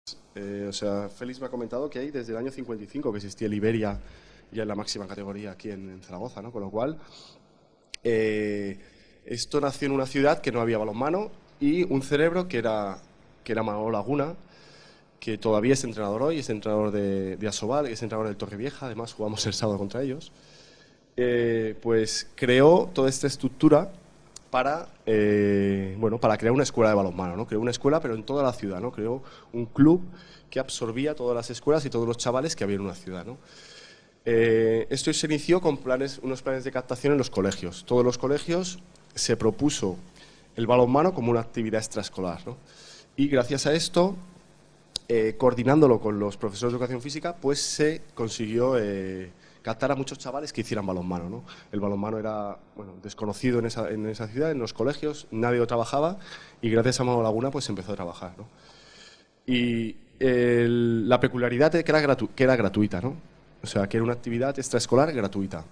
O sea, Félix me ha comentado que hay desde el año 55 que existía el Iberia ya en la máxima categoría aquí en Zaragoza, ¿no? Con lo cual, eh, esto nació en una ciudad que no había balonmano y un cerebro que era Manolo Laguna, que todavía es entrenador hoy, es entrenador de Asobal, es entrenador del Torrevieja, además jugamos el sábado contra ellos. Pues creó toda esta estructura para crear una escuela de balonmano, ¿no? Creó una escuela, pero en toda la ciudad, ¿no? Creó un club que absorbía todas las escuelas y todos los chavales que había en una ciudad, ¿no? Esto se inició con unos planes de captación en los colegios. Todos los colegios se propuso el balonmano como una actividad extraescolar, ¿no? Y gracias a esto, coordinándolo con los profesores de educación física, pues se consiguió captar a muchos chavales que hicieran balonmano, ¿no? El balonmano era desconocido en esa ciudad, en los colegios, nadie lo trabajaba y gracias a Manolo Laguna pues se empezó a trabajar, ¿no? Y la peculiaridad es que era gratuita, ¿no? O sea, que era una actividad extraescolar gratuita.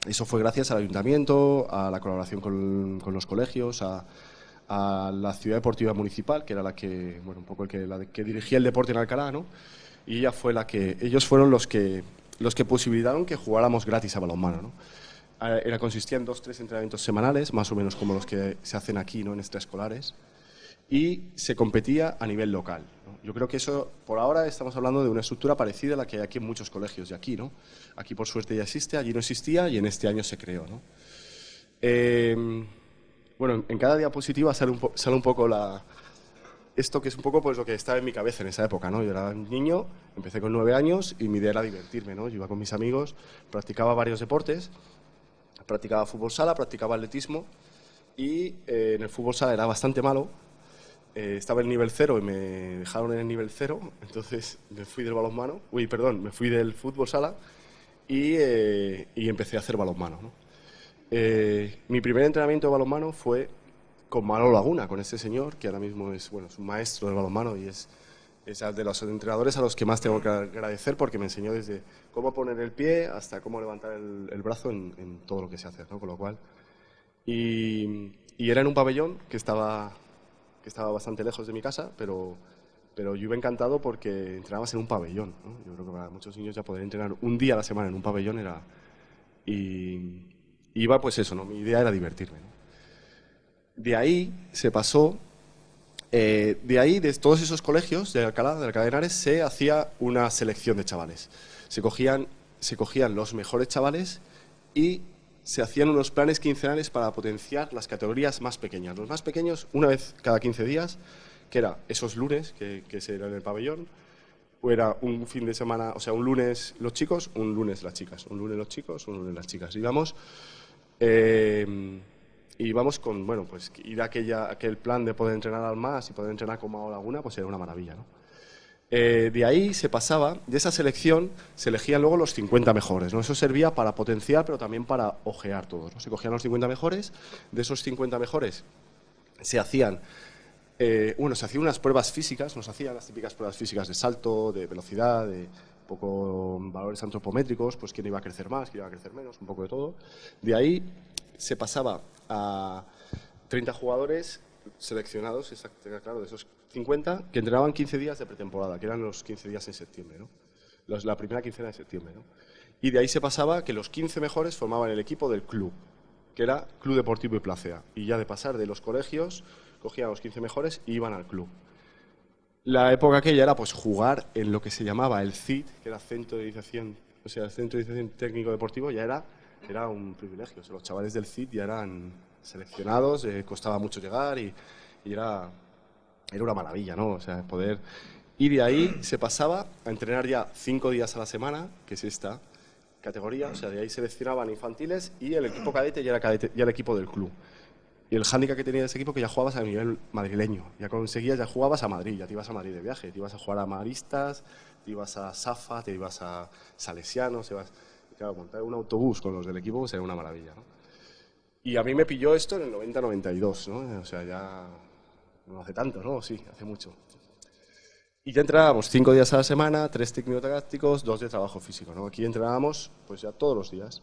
Eso fue gracias al ayuntamiento, a la colaboración con los colegios, a la ciudad deportiva municipal, que era la que, bueno, un poco la que dirigía el deporte en Alcalá, ¿no? Y ella fue ellos fueron los que posibilitaron que jugáramos gratis a balonmano, ¿no? Consistía en 2 o 3 entrenamientos semanales, más o menos como los que se hacen aquí, ¿no? En extraescolares, y se competía a nivel local, ¿no? Yo creo que eso, por ahora, estamos hablando de una estructura parecida a la que hay aquí en muchos colegios de aquí, ¿no? Aquí, por suerte, ya existe, allí no existía y en este año se creó, ¿no? Bueno, en cada diapositiva sale un poco esto que es un poco pues lo que estaba en mi cabeza en esa época, ¿no? Yo era un niño, empecé con 9 años y mi idea era divertirme, ¿no? Yo iba con mis amigos, practicaba varios deportes, practicaba fútbol sala, practicaba atletismo y en el fútbol sala era bastante malo. Estaba en el nivel cero y me dejaron en el nivel cero, entonces me fui del balonmano, me fui del fútbol sala y empecé a hacer balonmano, ¿no? Mi primer entrenamiento de balonmano fue con Manolo Laguna, con este señor, que ahora mismo es un maestro del balonmano y es de los entrenadores a los que más tengo que agradecer porque me enseñó desde cómo poner el pie hasta cómo levantar el brazo en todo lo que se hace, ¿no? Con lo cual, y era en un pabellón que estaba bastante lejos de mi casa, pero yo iba encantado porque entrenabas en un pabellón, ¿no? Yo creo que para muchos niños ya poder entrenar un día a la semana en un pabellón era... Y iba pues eso, ¿no? Mi idea era divertirme, ¿no? De ahí se pasó, de ahí, de todos esos colegios de Alcalá de Henares, se hacía una selección de chavales. Se cogían los mejores chavales y se hacían unos planes quincenales para potenciar las categorías más pequeñas. Los más pequeños, una vez cada 15 días, que era esos lunes que se eran en el pabellón, o era un fin de semana, o sea, un lunes los chicos, un lunes las chicas, un lunes los chicos, un lunes las chicas. Eh, y vamos con, bueno, pues ir a aquel plan de poder entrenar al más y poder entrenar con Mao Laguna, pues era una maravilla, ¿no? De ahí se pasaba, de esa selección se elegían luego los 50 mejores, ¿no? Eso servía para potenciar, pero también para ojear todos, ¿no? Se cogían los 50 mejores, de esos 50 mejores se hacían, se hacían unas pruebas físicas, nos hacían las típicas pruebas físicas de salto, de velocidad, de un poco valores antropométricos, pues quién iba a crecer más, quién iba a crecer menos, un poco de todo. De ahí se pasaba a 30 jugadores seleccionados, claro, de esos 50, que entrenaban 15 días de pretemporada, que eran los 15 días en septiembre, ¿no? La primera quincena de septiembre, ¿no? Y de ahí se pasaba que los 15 mejores formaban el equipo del club, que era Club Deportivo y Placea. Y ya de pasar de los colegios, cogían a los 15 mejores y iban al club. La época aquella era pues jugar en lo que se llamaba el CID, que era Centro de Iniciación, o sea, el Centro de Iniciación Técnico Deportivo, ya era un privilegio. O sea, los chavales del CID ya eran seleccionados, costaba mucho llegar y era una maravilla, ¿no? O sea, poder... Y de ahí se pasaba a entrenar ya 5 días a la semana, que es esta categoría, o sea, de ahí seleccionaban infantiles y el equipo cadete ya era ya el equipo del club. Y el hándicap que tenía ese equipo que ya jugabas a nivel madrileño, ya jugabas a Madrid, ya te ibas a Madrid de viaje, te ibas a jugar a Maristas, te ibas a Safa, te ibas a Salesianos, y claro, montar un autobús con los del equipo pues era una maravilla, ¿no? Y a mí me pilló esto en el 90-92, ¿no? O sea, ya no hace tanto, ¿no? Sí, hace mucho. Y ya entrenábamos 5 días a la semana, 3 técnico-tácticos, 2 de trabajo físico, ¿no? Aquí entrenábamos pues ya todos los días.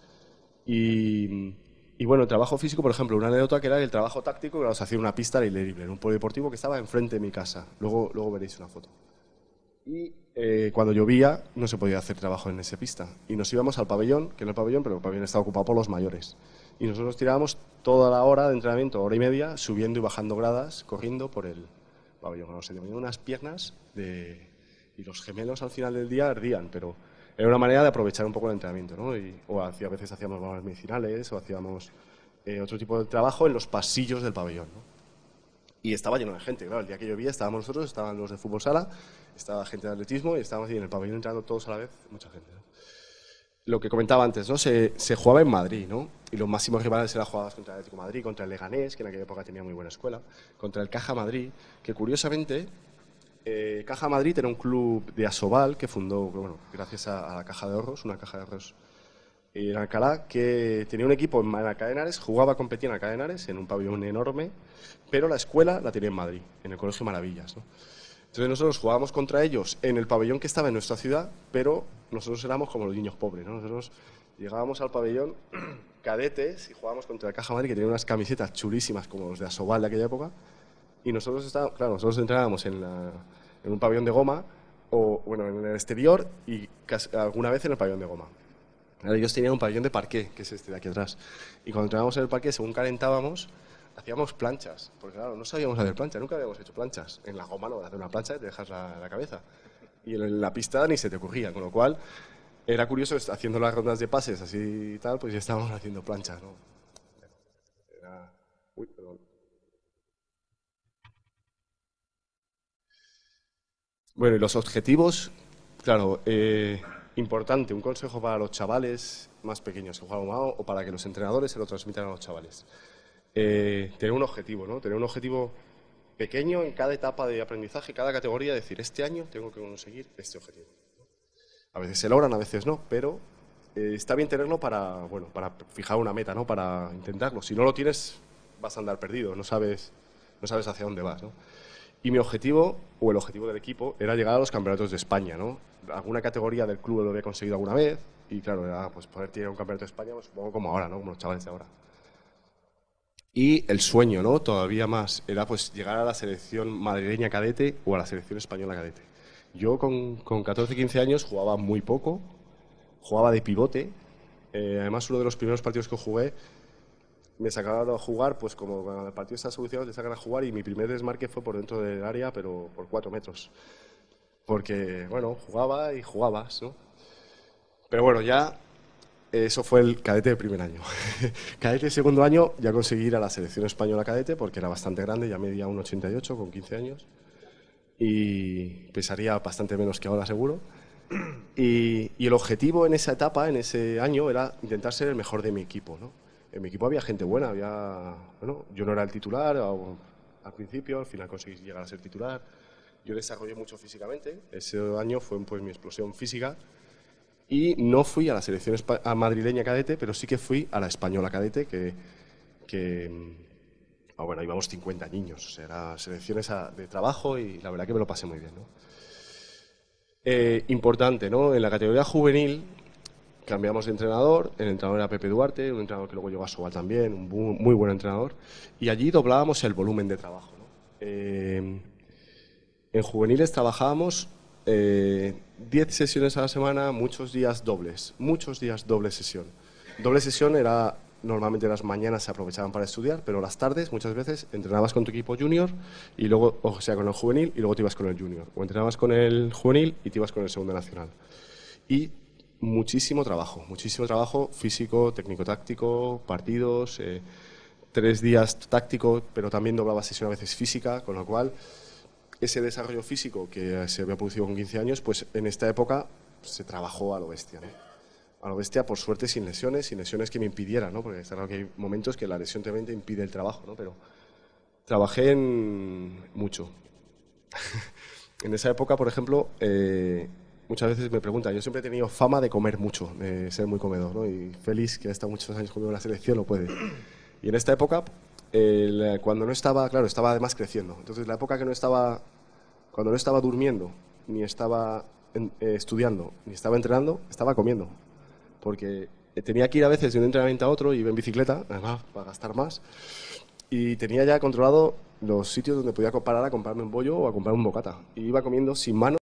Y bueno, el trabajo físico, por ejemplo, una anécdota que era el trabajo táctico que nos hacía una pista al aire libre, en un polideportivo que estaba enfrente de mi casa. Luego veréis una foto. Y cuando llovía no se podía hacer trabajo en esa pista. Y nos íbamos al pabellón, que no es el pabellón, pero el pabellón estaba ocupado por los mayores. Y nosotros tirábamos toda la hora de entrenamiento, hora y media, subiendo y bajando gradas, corriendo por el pabellón. Nos tenían unas piernas y los gemelos al final del día ardían, pero era una manera de aprovechar un poco el entrenamiento, ¿no? A veces hacíamos bolas medicinales o hacíamos otro tipo de trabajo en los pasillos del pabellón, ¿no? Y estaba lleno de gente, claro, el día que llovía estábamos nosotros, estaban los de fútbol sala, estaba gente de atletismo y estábamos ahí en el pabellón entrando todos a la vez, mucha gente, ¿no? Lo que comentaba antes, ¿no? Se jugaba en Madrid, ¿no? Y los máximos rivales eran jugadas contra el Atlético de Madrid, contra el Leganés, que en aquella época tenía muy buena escuela, contra el Caja Madrid, que curiosamente Caja Madrid era un club de Asobal que fundó, bueno, gracias a la Caja de Ahorros, una caja de ahorros en Alcalá, que tenía un equipo en Alcalá de Henares, competía en Alcalá de Henares, en un pabellón enorme, pero la escuela la tenía en Madrid, en el Colegio Maravillas, ¿no? Entonces nosotros jugábamos contra ellos en el pabellón que estaba en nuestra ciudad, pero nosotros éramos como los niños pobres, ¿no? Nosotros llegábamos al pabellón cadetes y jugábamos contra el Caja Madrid, que tenía unas camisetas chulísimas como los de Asobal de aquella época, y nosotros estábamos, claro, nosotros entrenábamos en un pabellón de goma, o bueno, en el exterior y alguna vez en el pabellón de goma. Ellos tenían un pabellón de parqué, que es este de aquí atrás. Y cuando entrábamos en el parqué, según calentábamos, hacíamos planchas. Porque claro, no sabíamos hacer planchas, nunca habíamos hecho planchas. En la goma no vas a hacer una plancha y te dejas la cabeza. Y en la pista ni se te ocurría, con lo cual era curioso, haciendo las rondas de pases así y tal, pues ya estábamos haciendo planchas, ¿no? Era... Uy, perdón. Bueno, y los objetivos, claro, importante, un consejo para los chavales más pequeños que juegan Mao o para que los entrenadores se lo transmitan a los chavales. Tener un objetivo, ¿no? Tener un objetivo pequeño en cada etapa de aprendizaje, cada categoría, decir, este año tengo que conseguir este objetivo. A veces se logran, a veces no, pero está bien tenerlo para, bueno, para fijar una meta, ¿no? Para intentarlo. Si no lo tienes, vas a andar perdido, no sabes hacia dónde vas, ¿no? Y mi objetivo, o el objetivo del equipo, era llegar a los campeonatos de España, ¿no? Alguna categoría del club lo había conseguido alguna vez, y claro, era pues poder tirar un campeonato de España, pues, supongo como ahora, ¿no? Como los chavales de ahora. Y el sueño, ¿no? Todavía más, era pues llegar a la selección madrileña cadete o a la selección española cadete. Yo con 14, 15 años jugaba muy poco, jugaba de pivote. Además, uno de los primeros partidos que jugué, me sacaron a jugar, pues como cuando el partido está solucionado, te sacan a jugar y mi primer desmarque fue por dentro del área, pero por 4 metros. Porque, bueno, jugaba y jugabas, ¿no? Pero bueno, ya eso fue el cadete de primer año. Cadete de segundo año ya conseguí ir a la selección española cadete porque era bastante grande, ya medía 1,88 con 15 años y pesaría bastante menos que ahora seguro. Y el objetivo en esa etapa, en ese año, era intentar ser el mejor de mi equipo, ¿no? En mi equipo había gente buena, bueno, yo no era el titular al principio, al final conseguí llegar a ser titular. Yo desarrollé mucho físicamente, ese año fue pues mi explosión física y no fui a la selección madrileña cadete, pero sí que fui a la española cadete, bueno, íbamos 50 niños, o sea, eran selecciones de trabajo y la verdad que me lo pasé muy bien, ¿no? Importante, ¿no? En la categoría juvenil cambiamos de entrenador, el entrenador era Pepe Duarte, un entrenador que luego llegó a Sobal también, un muy buen entrenador, y allí doblábamos el volumen de trabajo, ¿no? En juveniles trabajábamos 10 sesiones a la semana, muchos días doble sesión. Doble sesión era, normalmente las mañanas se aprovechaban para estudiar, pero las tardes muchas veces entrenabas con tu equipo junior, y luego, o sea, con el juvenil, y luego te ibas con el junior. O entrenabas con el juvenil y te ibas con el segundo nacional. Y muchísimo trabajo físico, técnico-táctico, partidos, 3 días táctico, pero también doblaba sesión a veces física, con lo cual ese desarrollo físico que se había producido con 15 años, pues en esta época se trabajó a lo bestia, ¿no? A lo bestia, por suerte, sin lesiones que me impidieran, ¿no? Porque está claro que hay momentos que la lesión también te impide el trabajo, ¿no? Pero trabajé mucho. En esa época, por ejemplo, muchas veces me preguntan, yo siempre he tenido fama de comer mucho, de ser muy comedor, ¿no? Y Félix, que ha estado muchos años conmigo en la selección, lo puede. Y en esta época, cuando no estaba, claro, estaba además creciendo. Entonces, la época que no estaba, cuando no estaba durmiendo, ni estaba estudiando, ni estaba entrenando, estaba comiendo. Porque tenía que ir a veces de un entrenamiento a otro, iba en bicicleta, además, para gastar más. Y tenía ya controlado los sitios donde podía parar a comprarme un bollo o a comprar un bocata. Y iba comiendo sin mano.